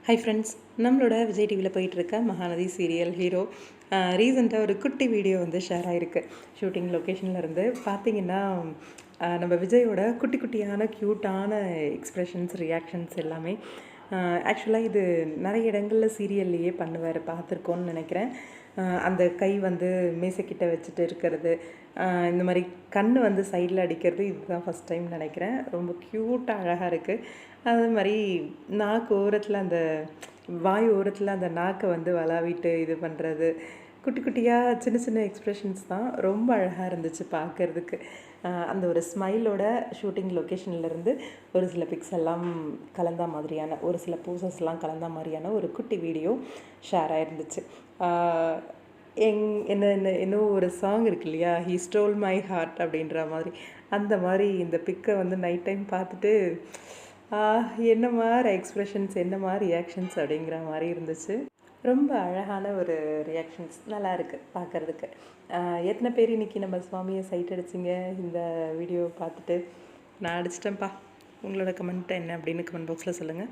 Hi friends, நம்மளோட விஜய் டிவியில் போயிட்டுருக்க மகாநதி சீரியல் ஹீரோ ரீசெண்டாக ஒரு குட்டி வீடியோ வந்து ஷேர் ஆகிருக்கு. ஷூட்டிங் லொக்கேஷனில் இருந்து பார்த்தீங்கன்னா நம்ம விஜயோட குட்டி குட்டியான க்யூட்டான எக்ஸ்ப்ரெஷன்ஸ், ரியாக்ஷன்ஸ் எல்லாமே ஆக்சுவலாக இது நிறைய இடங்களில் சீரியல்லையே பண்ணுவார், பார்த்துருக்கோன்னு நினைக்கிறேன். அந்த கை வந்து மேசைக்கிட்ட வச்சுட்டு இருக்கிறது, இந்த மாதிரி கண் வந்து சைடில் அடிக்கிறது, இதுதான் ஃபஸ்ட் டைம் நினைக்கிறேன். ரொம்ப க்யூட்டாக அழகாக இருக்குது. அது மாதிரி நாக்கு ஓரத்தில், அந்த வாய் ஓரத்தில் அந்த நாக்கை வந்து வளாவிட்டு இது பண்ணுறது, குட்டி குட்டியாக சின்ன சின்ன எக்ஸ்ப்ரெஷன்ஸ் தான். ரொம்ப அழகாக இருந்துச்சு பார்க்குறதுக்கு. அந்த ஒரு ஸ்மைலோட ஷூட்டிங் லொக்கேஷன்லேருந்து ஒரு சில பிக்ஸ் எல்லாம் கலந்த மாதிரியான, ஒரு சில போசஸ்லாம் கலந்த மாதிரியான ஒரு குட்டி வீடியோ ஷேர் ஆகிருந்துச்சு. இன்னும் ஒரு சாங் இருக்கு இல்லையா, ஹீ ஸ்டோல் மை ஹார்ட் அப்படின்ற மாதிரி, அந்த மாதிரி இந்த பிக்கை வந்து நைட் டைம் பார்த்துட்டு என்ன மாதிரி எக்ஸ்ப்ரெஷன்ஸ், என்ன மாதிரி ரியாக்ஷன்ஸ் அப்படிங்கிற மாதிரி இருந்துச்சு. ரொம்ப அழகான ஒரு ரியாக்ஷன்ஸ், நல்லா இருக்குது பார்க்குறதுக்கு. எத்தனை பேர் இன்றைக்கி நம்ம சுவாமியை சைட் அடிச்சிங்க இந்த வீடியோ பார்த்துட்டு? நான் அடிச்சிட்டேன்ப்பா. உங்களோட கமெண்ட் என்ன அப்படின்னு கமெண்ட் பாக்ஸில் சொல்லுங்கள்.